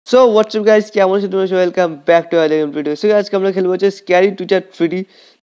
So WhatsApp guys, কেমন আছো তোমরা? Welcome back to our game video. So আজকে আমরা খেলবো হচ্ছে স্ক্যারি টিচার 3D।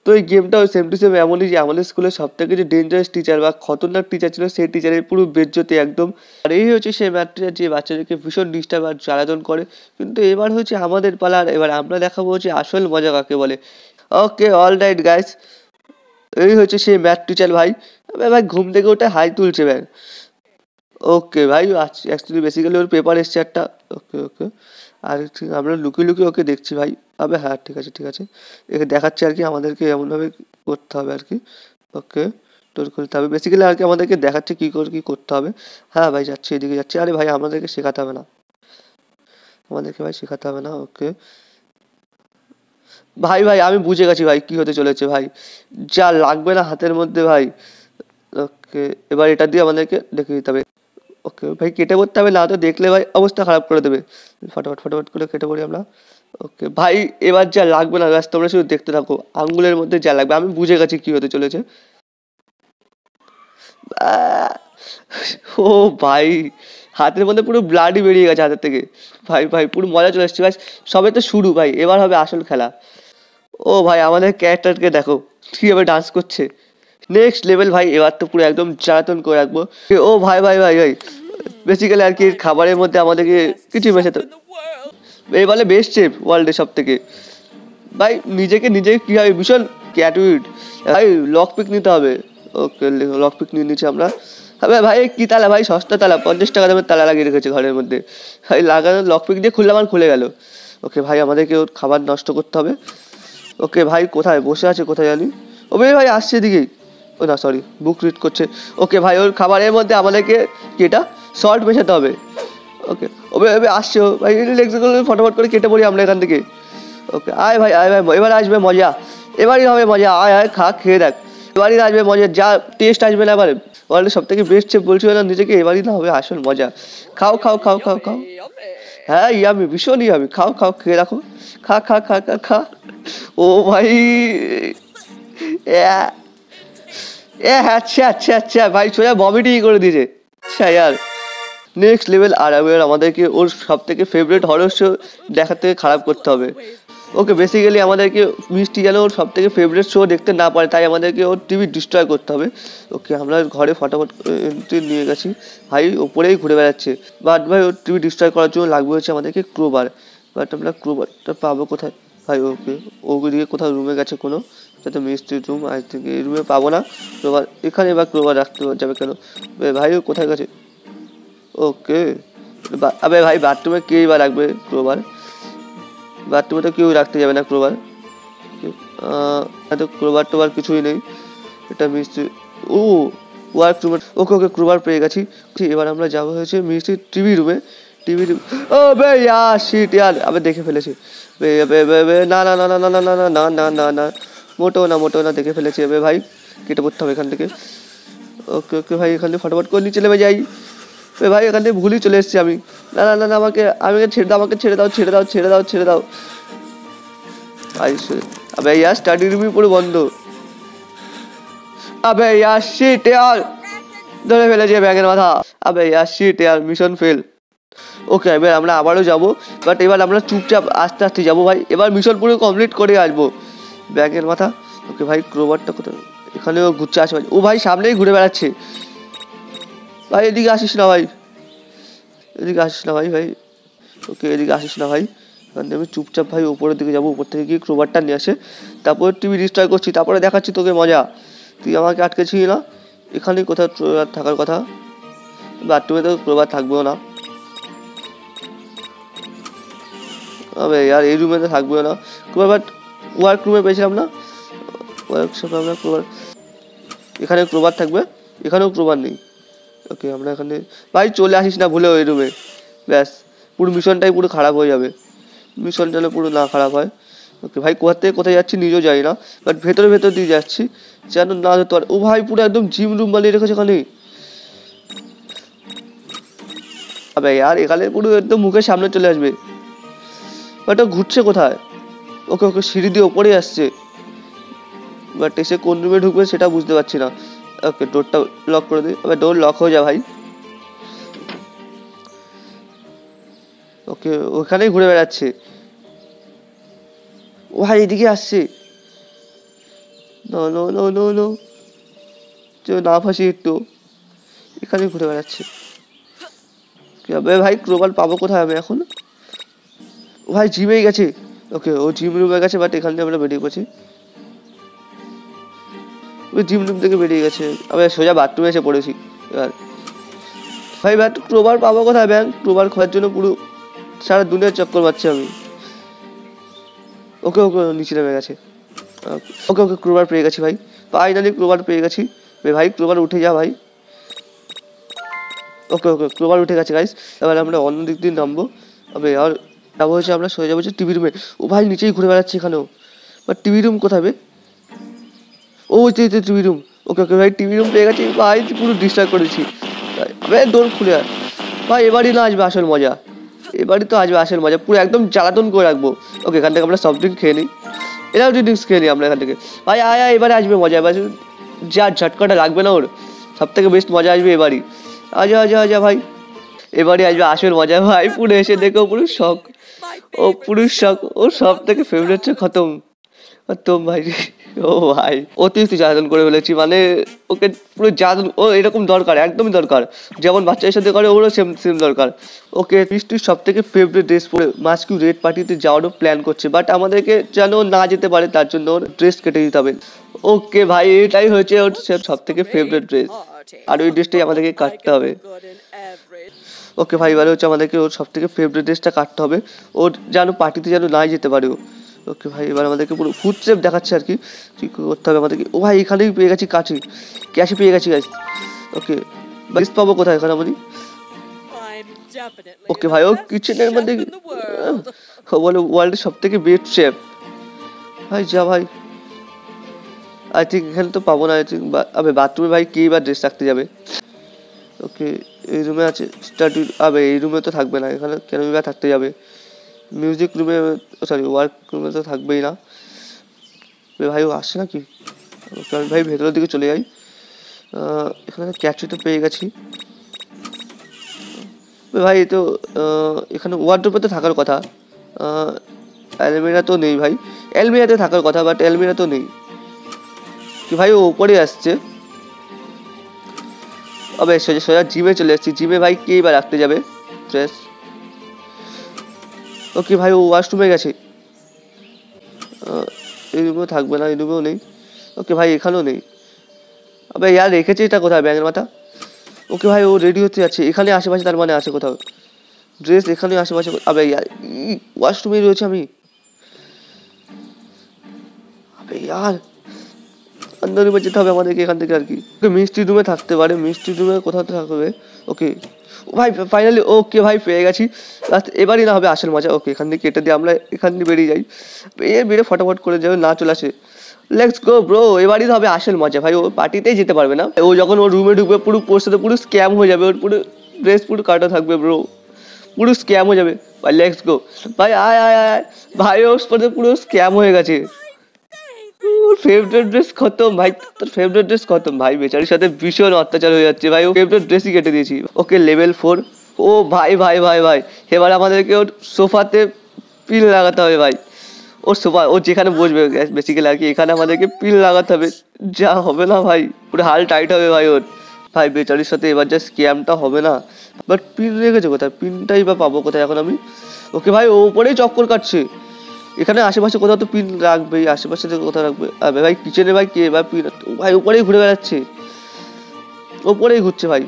তো এই গেমটাও সেম টু সেম এমনই যে আমাদের স্কুলের সবথেকে যে ডেঞ্জারাস টিচার বা খতরনাক টিচার ছিল সেই টিচারের পুরো বেজ্জতি একদম। আর এই হচ্ছে সেই ম্যাথ টিচার যে বাচ্চাদেরকে ভীষণ ডিস্টার্ব আর জ্বালাতন করে। কিন্তু এবার হচ্ছে আমাদের পালা, আর এবার আমরা দেখাবো হচ্ছে আসল মজা কাকে বলে। ওকে অল রাইট গাইস, এই হচ্ছে সেই ম্যাথ টিচার ভাই। ভাই ঘুম থেকে উঠে হাই তুলছে ভাই। ওকে ভাই, অ্যাকচুয়ালি বেসিক্যালি ওর পেপার এসছে একটা। ওকে ওকে, আর আমরা লুকিয়ে লুকিয়ে ওকে দেখছি ভাই। আবে হ্যাঁ, ঠিক আছে ঠিক আছে, একে দেখাচ্ছে আর কি আমাদেরকে এমনভাবে করতে হবে আর কি। ওকে, তোর খুলতে হবে বেসিক্যালি আর কি, আমাদেরকে দেখাচ্ছে কী করে কী করতে হবে। হ্যাঁ ভাই যাচ্ছি, এদিকে যাচ্ছি। আরে ভাই আমাদেরকে শেখাতে হবে না, আমাদেরকে ভাই শেখাতে হবে না। ওকে ভাই, ভাই আমি বুঝে গেছি ভাই কী হতে চলেছে ভাই, যা লাগবে না হাতের মধ্যে ভাই। ওকে, এবার এটা দিয়ে আমাদেরকে দেখে দিতে হবে। ওকে ভাই কেটে পড়তে হবে, না তো দেখলে ভাই অবস্থা খারাপ করে দেবে। ফটাফট ফটাফট করে কেটে পড়ি আমরা। ওকে ভাই, এবার যা লাগবে না ব্যাস তোমরা শুধু দেখতে থাকো, আঙ্গুলের মধ্যে যা লাগবে। আমি বুঝে গেছি কি হতে চলেছে। আহ! ও ভাই, হাতের মধ্যে পুরো ব্লাডই বেরিয়ে গেছে হাতের থেকে। ভাই ভাই পুরো মজা চলে এসছে ভাই। সবে তো শুরু ভাই, এবার হবে আসল খেলা। ও ভাই আমাদের ক্যারেক্টারকে দেখো কীভাবে ডান্স করছে, নেক্সট লেভেল ভাই। এবার তো পুরো একদম জ্বালাতন করে রাখবো। ও ভাই ভাই ভাই ভাই, বেসিক্যালি আর কি খাবারের মধ্যে আমাদেরকে কিছু মেশাতে, এই বলে বেস্ট শেফ ওয়ার্ল্ডের সব থেকে। ভাই নিজেকে নিজেকে কীভাবে ভীষণ ক্যাটুইড ভাই, লক পিক নিতে হবে। ওকে লক পিক নিয়ে নিচ্ছি আমরা। হবে ভাই কী তালা ভাই, সস্তা তালা, 50 টাকা দামের তালা লাগিয়ে রেখেছে ঘরের মধ্যে ভাই। লাগানো লক পিক দিয়ে খুললাম আর খুলে গেল। ওকে ভাই আমাদেরকে ওর খাবার নষ্ট করতে হবে। ওকে ভাই কোথায় বসে আছে কোথায় জানি। ও ভাই আসছে এদিকেই। ও না সরি, বুক রিড করছে। ওকে ভাই ওর খাবারের মধ্যে আমাদেরকে কি এটা সল্ট মেশাতে হবে। ওকে ওবে ওবে আসছে ও ভাই, লেগসগুলো ফটাফট করে কেটে পড়ি আমরা এখান থেকে। ওকে আয় ভাই আয় ভাই, এবার আসবে মজা, এবারই হবে মজা। আয় আয় খা, খেয়ে দেখ, এবারই আসবে মজা, যা টেস্ট আসবে না এবারে। ওয়ার্ল্ডের সব থেকে বেস্ট চেপ বলছিল না নিজেকে, এবারই না হবে আসল মজা। খাও খাও খাও খাও খাও। হ্যাঁ ইয়ামি, ভীষণ ইয়ামি, খাও খাও খেয়ে রাখো। খা খা খা খা খা। ও ভাই আচ্ছা আচ্ছা আচ্ছা ভাই, সোজা ভমিটিং করে দিয়েছে। আচ্ছা ইয়ার, নেক্সট লেভেল। আর এবার আমাদেরকে ওর সব থেকে ফেভারিট হরর শো দেখার থেকে খারাপ করতে হবে। ওকে বেসিক্যালি আমাদেরকে মিষ্টি যেন ওর সব থেকে ফেভারিট শো দেখতে না পারে, তাই আমাদেরকে ওর টিভি ডিস্ট্রয় করতে হবে। ওকে আমরা ঘরে ফটাফট নিয়ে গেছি ভাই, ওপরেই ঘুরে বেড়াচ্ছে। বাট ভাই ওর টিভি ডিস্ট্রয় করার জন্য লাগবে হচ্ছে আমাদেরকে ক্রোবার। বাট আমরা ক্রোবারটা পাবো কোথায় ভাই? ওকে ওদিকে কোথাও রুমে গেছে কোনো, যাতে মিষ্টির রুম, আই থিঙ্ক এই রুমে পাবো না ক্রোবার। এখানে বা ক্রোবার রাখতে যাবে কেন ভাই? ও কোথায় গেছে? ওকে আবে ভাই বাথরুমে কেই বা রাখবে ক্রোবার? বাথরুমে তো কেউ রাখতে যাবে না ক্রোবার। তো ক্রোবার টোবার কিছুই নেই, এটা মিস্ত্রি। ও ওয়ার্ক রুমে। ওকে ওকে ক্রোবার পেয়ে গেছি। এবার আমরা যাবো হয়েছে মিস্ত্রির টিভি রুমে। TV room. ও বে ইয়ার শিট ইয়ার, আবে দেখে ফেলেছি। বে বে বে বে না না না না না না না না না না না না, মোটেও না মোটেও না, দেখে ফেলেছি। এবে ভাই কেটে পড়তে হবে এখান থেকে। ওকে ওকে ভাই এখান থেকে ফটাফট করে নিচে নেমে যাই। ভাই এখান থেকে ভুলই চলে এসেছি আমি। না না না না, আমাকে আমাকে ছেড়ে দাও, আমাকে ছেড়ে দাও ছেড়ে দাও ছেড়ে দাও ছেড়ে দাও। আবে ইয়ার স্টাডি রুমই পুরো বন্ধ। আবে ইয়ার শিট ইয়ার, ধরে ফেলেছে ব্যাগের মাথা। আবে ইয়ার শিট ইয়ার, মিশন ফেল। ওকে এবার আমরা আবারও যাবো, বাট এবার আমরা চুপচাপ আস্তে আস্তে যাবো ভাই। এবার মিশন পুরো কমপ্লিট করে আসবো। ব্যাগের মাথা। ওকে ভাই ক্রোবারটা কোথায়? এখানেও ঘুরছে আশেপাশে। ও ভাই সামনেই ঘুরে বেড়াচ্ছে ভাই, এদিকে আসিস না ভাই, এদিকে আসিস না ভাই ভাই। ওকে এদিকে আসিস না ভাই। এখান থেকে আমি চুপচাপ ভাই উপরের দিকে যাবো, উপর থেকে গিয়ে ক্রোবারটা নিয়ে আসে, তারপরে টিভি ডিস্ট্রয় করছি, তারপরে দেখাচ্ছি তোকে মজা। তুই আমাকে আটকেছিলি না, এখানেই কোথাও ক্রোবার থাকার কথা। বাথরুমে তো ক্রোবার থাকবেও না। আবে ইয়ার এই রুমে তো থাকবেও না ক্রোবার, বাট ওয়ার্ক রুমে পেয়েছিলাম না, ওয়ার্কশপে আমরা ক্রোবার। এখানে ক্রোবার থাকবে, এখানেও ক্রোবার নেই। ওকে আমরা এখানে ভাই চলে আসিস না ভুলে ওই রুমে, ব্যাস পুরো মিশনটাই পুরো খারাপ হয়ে যাবে। মিশন যেন পুরো না খারাপ হয়। ওকে ভাই কোথা থেকে কোথায় যাচ্ছি নিজেও যাই না, বাট ভেতরে ভেতর দিয়ে যাচ্ছি যেন না ধরতে পারে। ও ভাই পুরো একদম জিম রুম বানিয়ে রেখেছে এখানে। আবে আর এখানে পুরো একদম মুখের সামনে চলে আসবে। বাট ও ঘুরছে কোথায়? ওকে ওকে সিঁড়ি দিয়ে ওপরে আসছে, বাট এসে কোন রুমে ঢুকবে সেটা বুঝতে পারছি না। ওকে ডোরটা লক করে দিই। আবে ডোর লক হয়ে যা ভাই। ওকে ওখানেই ঘুরে বেড়াচ্ছে। ও ভাই এদিকে আসছে। No no no no no, না ফাঁসি একটু, এখানেই ঘুরে বেড়াচ্ছে। কি হবে ভাই, ক্রোবার পাবো কোথায় আমি এখন? ও ভাই জিমেই গেছে। ওকে ও জিম রুমে গেছে, বাট এখান থেকে আমরা বেরিয়ে পড়ছি। ওই জিম রুম থেকে বেরিয়ে গেছে, আমি সোজা বাথরুমে এসে পড়েছি। এবার ভাই ব্যাট ক্রোবার পাবো কোথায়? ব্যাংক ক্রোবার খোঁজার জন্য পুরো সারা দুনিয়ার চক্কর মারছি আমি। ওকে ওকে নিচে নেমে গেছে। ওকে ওকে ক্রোবার পেয়ে গেছি ভাই, ফাইনালি ক্রোবার পেয়ে গেছি। ভাই ক্রোবার উঠে যা ভাই। ওকে ওকে ক্রোবার উঠে গেছে গাইস। এবার আমরা অন্য দিক দিয়ে নামবো। তবে আর যাবো হচ্ছে আমরা সোজা যাবো হচ্ছে টিভি রুমে। ও ভাই নিচেই ঘুরে বেড়াচ্ছে এখানেও, বাট টিভি রুম কোথায় বে? ও টিভি রুম। ওকে ওকে ভাই টিভি রুম পেয়ে গেছি ভাই, পুরো ডিস্টার্ব করেছি ভাই। দৌড় খুলে আর ভাই, এবারই না আসবে আসল মজা, এবারই তো আসবে আসল মজা, পুরো একদম জ্বালাতন করে রাখবো। ওকে এখান থেকে আমরা সফট ড্রিঙ্ক খেয়ে নিই, এনার্জি ড্রিঙ্কস খেয়ে নিই আমরা এখান থেকে। ভাই আয় আয়, এবারে আসবে মজা, এবার যা ঝটকাটা লাগবে না ওর, সব থেকে বেস্ট মজা আসবে এবারই। আজা আজা আজা ভাই, এবারই আসবে আসল মজা ভাই। পুরো এসে দেখো পুরো শখ, ও পুরো শখ, ও সব থেকে ফেভারিট হচ্ছে খতম খতম ভাই। ও ভাই অতিরিক্ত জ্বালাতন করে ফেলেছি, মানে ওকে পুরো জ্বালাতন, ও এরকম দরকার, একদমই দরকার, যেমন বাচ্চাদের সাথে করে ওরও সেম সেম দরকার। ওকে বৃষ্টির সব থেকে ফেভারিট ড্রেস পরে মাস্কিউ রেড পার্টিতে যাওয়ারও প্ল্যান করছে, বাট আমাদেরকে যেন না যেতে পারে তার জন্য ওর ড্রেস কেটে দিতে হবে। ওকে ভাই এটাই হচ্ছে ওর সব থেকে ফেভারিট ড্রেস, আর ওই ড্রেসটাই আমাদেরকে কাটতে হবে। ওকে ভাই এবারে হচ্ছে আমাদেরকে ওর সব থেকে ফেভারিট ড্রেসটা কাটতে হবে, ওর যেন পার্টিতে যেন নাই যেতে পারে ও। ওকে ভাই এবার আমাদেরকে পুরো ফুড স্টেপ দেখাচ্ছে আর কি, কী করতে হবে আমাদেরকে। ও ভাই এখানেই পেয়ে গেছি, কাছে ক্যাশে পেয়ে গেছি গাইস। ওকে বেস্ট পাবো কোথায় এখন আমি? ওকে ভাই ও কিচেনের মধ্যে, ও বলে ওয়ার্ল্ডের সব থেকে বেস্ট শেফ ভাই। যা ভাই, আই থিঙ্ক এখানে তো পাবো না, আই থিঙ্ক আবে বাথরুমে ভাই কে বা ড্রেস রাখতে যাবে। ওকে এই রুমে আছে স্টাডি, আবে এই রুমে তো থাকবে না, এখানে কেন বা থাকতে যাবে? মিউজিক রুমে, সরি ওয়ার্ক রুমে তো থাকবেই না। ভাই ও আসছে নাকি? ওকে আমি ভাই ভেতরের দিকে চলে যাই। এখানে ক্যাচি তো পেয়ে গেছি ভাই। তো এখানে ওয়ার্ডরোবে তো থাকার কথা, অ্যালমিরা তো নেই ভাই, অ্যালমিরাতে থাকার কথা, বাট অ্যালমিরা তো নেই। কি ভাই ও উপরে আসছে, আবে সোজা সোজা জিমে চলে আসছি। জিমে ভাই কে বা রাখতে যাবে ড্রেস? ওকে ভাই ও ওয়াশরুমে গেছে, এই রুমেও থাকবে না, এই রুমেও নেই। ওকে ভাই এখানেও নেই, আবে ইয়ার রেখেছে এটা কোথায় ব্যাঙের মাথা? ওকে ভাই ও রেডি হতে যাচ্ছে, এখানে আশেপাশে তার মানে আছে কোথাও ড্রেস, এখানে আশেপাশে। আবে ইয়ার ওয়াশরুমেই রয়েছে আমি, আবে ইয়ার অন্য রুমে যেতে হবে আমাদেরকে এখান থেকে আর কি। ওকে মিষ্টি রুমে থাকতে পারে, মিষ্টি রুমে কোথাও থাকবে। ওকে ভাই ফাইনালি ওকে ভাই পেয়ে গেছি, এবারই না হবে আসল মজা। ওকে এখান থেকে কেটে দিয়ে আমরা এখান থেকে বেরিয়ে যাই, বেরিয়ে ফটাফট করে যাবে না চলে আসে। লেটস গো ব্রো, এবারই হবে আসল মজা ভাই। ও পার্টিতেই যেতে পারবে না, ও যখন ওর রুমে ঢুকবে পুরো ওর সাথে পুরো স্ক্যাম হয়ে যাবে, ওর পুরো ড্রেস পুরো কাটা থাকবে ব্রো, পুরো স্ক্যাম হয়ে যাবে ভাই। লেটস গো ভাই, আয় আয় আয় ভাই, ওর সাথে পুরো স্ক্যাম হয়ে গেছে। ফেভারিট ড্রেস খতম ভাই, তোর ফেভারিট ড্রেস খতম ভাই, বেচারির সাথে ভীষণ অত্যাচার হয়ে যাচ্ছে ভাই, ও ফেভারিট ড্রেসই কেটে দিয়েছি। ওকে লেভেল 4। ও ভাই ভাই ভাই ভাই, এবার আমাদেরকে ওর সোফাতে পিন লাগাতে হবে ভাই। ওর সোফা ও যেখানে বসবে বেসিক্যালি আর কি, এখানে আমাদেরকে পিন লাগাতে হবে, যা হবে না ভাই, পুরো হাল টাইট হবে ভাই ওর। ভাই বেচারির সাথে এবার যা স্ক্যামটা হবে না, বাট পিন রেখেছে কোথায়? পিনটাই বা পাবো কোথায় এখন আমি? ওকে ভাই ও উপরেই চক্কর কাটছে, এখানে আশেপাশে কোথাও তো পিন রাখবে, আশেপাশে থেকে কোথাও রাখবে। আরে ভাই কিচেনে ভাই কে ভাই পিন, ভাই উপরেই ঘুরে বেড়াচ্ছে, ওপরেই ঘুরছে ভাই।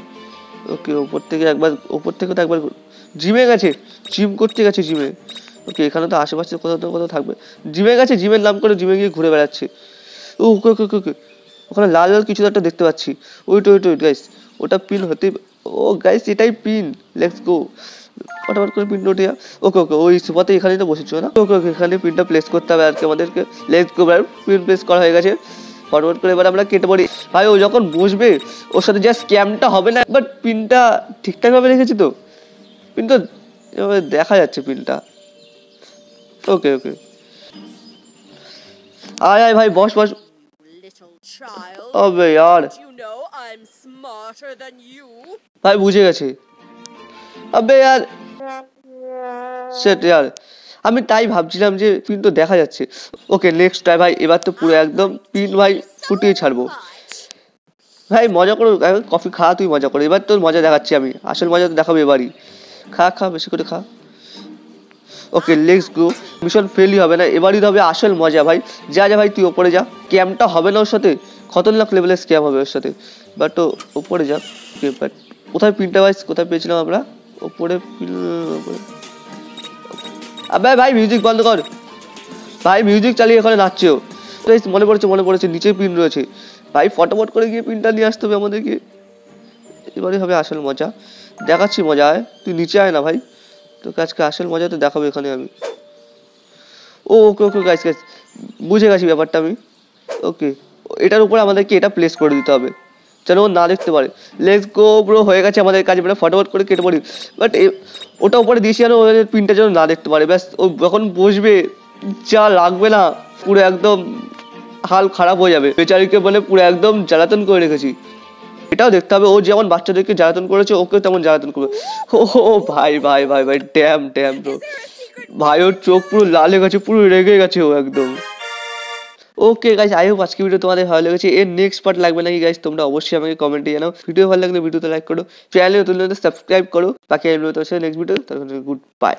ওকে ওপর থেকে একবার, ওপর থেকে তো একবার জিমে গেছে, জিম করতে গেছে জিমে। ওকে এখানে তো আশেপাশে কোথাও তো কোথাও থাকবে, জিমে গেছে, জিমের নাম করে জিমে গিয়ে ঘুরে বেড়াচ্ছে। ওকে ওকে ওকে ওকে ওখানে লাল লাল কিছু একটা দেখতে পাচ্ছি, ওইট ওইট ওইট গাইস, ওটা পিন হতে, ও গাইস এটাই পিন। লেটস গো ফটাফট করে পিনটা উঠে যা। ওকে ওকে ওই সোফাতে এখানেই তো বসেছো না? ওকে ওকে এখানে পিনটা প্লেস করতে হবে আর কি আমাদেরকে। লেটস গো ভাই, পিন প্লেস করা হয়ে গেছে, ফরওয়ার্ড করে এবার আমরা কেটে পড়ি। ভাই ও যখন বসবে ওর সাথে যা স্ক্যামটা হবে না, বাট পিনটা ঠিকঠাকভাবে রেখেছি তো, পিন তো এভাবে দেখা যাচ্ছে পিনটা। ওকে ওকে আয় আয় ভাই বস বস। আবে यार ভাই বুঝে গেছে, আবে यार সেট ইয়ার আমি তাই ভাবছিলাম যে পিন তো দেখা যাচ্ছে। ওকে নেক্সট টাইম ভাই, এবার তো পুরো একদম পিন ভাই ফুটিয়ে ছাড়বো ভাই। মজা করো, কফি খা, তুই মজা করো, এবার তোর মজা দেখাচ্ছি আমি, আসল মজা তো দেখাবো এবারই। খা খা বেশি করে খা। ওকে লেটস গো, মিশন ফেলই হবে না, এবারই হবে আসল মজা ভাই। যা যা ভাই তুই ওপরে যা, স্ক্যামটা হবে না ওর সাথে, খতরনাক লেভেলের স্ক্যাম হবে ওর সাথে। বাট ও ওপরে যা। বাট কোথায় পিনটা ভাই, কোথায় পেয়েছিলাম আমরা? ওপরে আবে ভাই মিউজিক বন্ধ কর ভাই, মিউজিক চালিয়ে এখানে নাচছে ও। মনে পড়েছে নিচে পিন রয়েছে ভাই, ফটাফট করে গিয়ে পিনটা নিয়ে আসতে হবে আমাদেরকে, এবারই হবে আসল মজা। দেখাচ্ছি মজা, আয় তুই নিচে আয় না ভাই, তোকে আজকে আসল মজা তো দেখাবো এখানে আমি। ও ওকে ওকে গাইস গাইস, বুঝে গেছি ব্যাপারটা আমি। ওকে এটার উপরে আমাদেরকে এটা প্লেস করে দিতে হবে যেন ও না দেখতে পারে। লেটস গো ব্রো, হয়ে গেছে আমাদের কাজ, মানে ফটাফট করে কেটে পড়ি। বাট ওটা উপরে দিয়েছি যেন ওদের পিনটা যেন না দেখতে পারে, ব্যাস ও যখন বসবে যা লাগবে না, পুরো একদম হাল খারাপ হয়ে যাবে বেচারিকে, বলে পুরো একদম জ্বালাতন করে রেখেছি। এটাও দেখতে হবে ও যেমন বাচ্চাদেরকে জ্বালাতন করেছে ওকেও তেমন জ্বালাতন করবে। ও ভাই ভাই ভাই ভাই, ড্যাম ড্যাম ব্রো ভাই, ওর চোখ পুরো লাল হয়ে গেছে, পুরো রেগে গেছে ও একদম। ওকে গাইস, আই হোপ আজকে ভিডিও তোমাদের ভালো লেগেছে। এর নেক্সট পার্ট লাগবে নাকি গাইস, তোমরা অবশ্যই আমাকে কমেন্টে জানাও। ভিডিও ভালো লাগলে ভিডিওতে লাইক করো, চ্যানেলে তুলে সাবস্ক্রাইব করো। বাকি আমি নেক্সট ভিডিও, তখন গুড বাই।